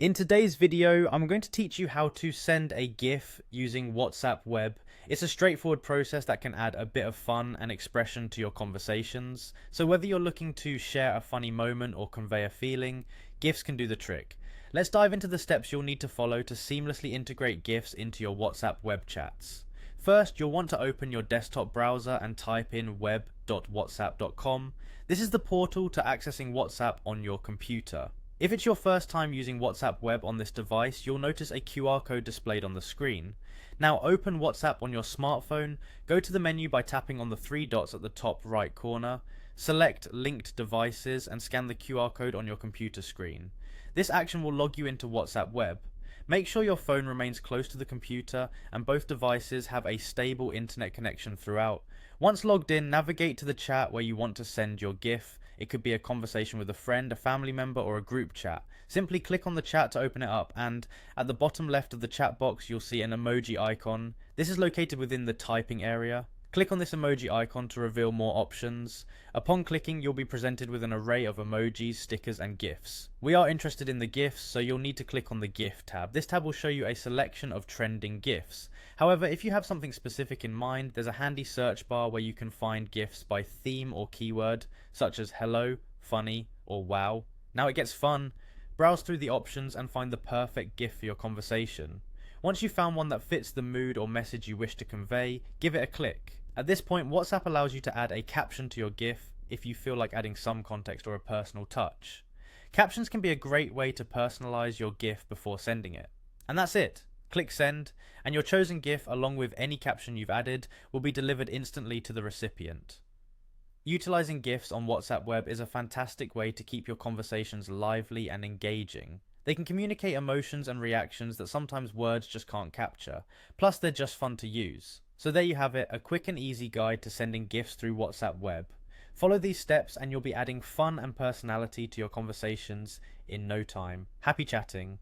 In today's video, I'm going to teach you how to send a GIF using WhatsApp Web. It's a straightforward process that can add a bit of fun and expression to your conversations. So whether you're looking to share a funny moment or convey a feeling, GIFs can do the trick. Let's dive into the steps you'll need to follow to seamlessly integrate GIFs into your WhatsApp web chats. First, you'll want to open your desktop browser and type in web.whatsapp.com. This is the portal to accessing WhatsApp on your computer. If it's your first time using WhatsApp Web on this device, you'll notice a QR code displayed on the screen. Now open WhatsApp on your smartphone, go to the menu by tapping on the three dots at the top right corner, select linked devices and scan the QR code on your computer screen. This action will log you into WhatsApp Web. Make sure your phone remains close to the computer and both devices have a stable internet connection throughout. Once logged in, navigate to the chat where you want to send your GIF. It could be a conversation with a friend, a family member, or a group chat. Simply click on the chat to open it up, and at the bottom left of the chat box you'll see an emoji icon. This is located within the typing area. Click on this emoji icon to reveal more options. Upon clicking, you'll be presented with an array of emojis, stickers, and GIFs. We are interested in the GIFs, so you'll need to click on the GIF tab. This tab will show you a selection of trending GIFs. However, if you have something specific in mind, there's a handy search bar where you can find GIFs by theme or keyword, such as hello, funny, or wow. Now it gets fun. Browse through the options and find the perfect GIF for your conversation. Once you've found one that fits the mood or message you wish to convey, give it a click. At this point, WhatsApp allows you to add a caption to your GIF if you feel like adding some context or a personal touch. Captions can be a great way to personalize your GIF before sending it. And that's it. Click send, and your chosen GIF, along with any caption you've added, will be delivered instantly to the recipient. Utilizing GIFs on WhatsApp Web is a fantastic way to keep your conversations lively and engaging. They can communicate emotions and reactions that sometimes words just can't capture, plus they're just fun to use. So there you have it, a quick and easy guide to sending GIFs through WhatsApp Web. Follow these steps and you'll be adding fun and personality to your conversations in no time. Happy chatting.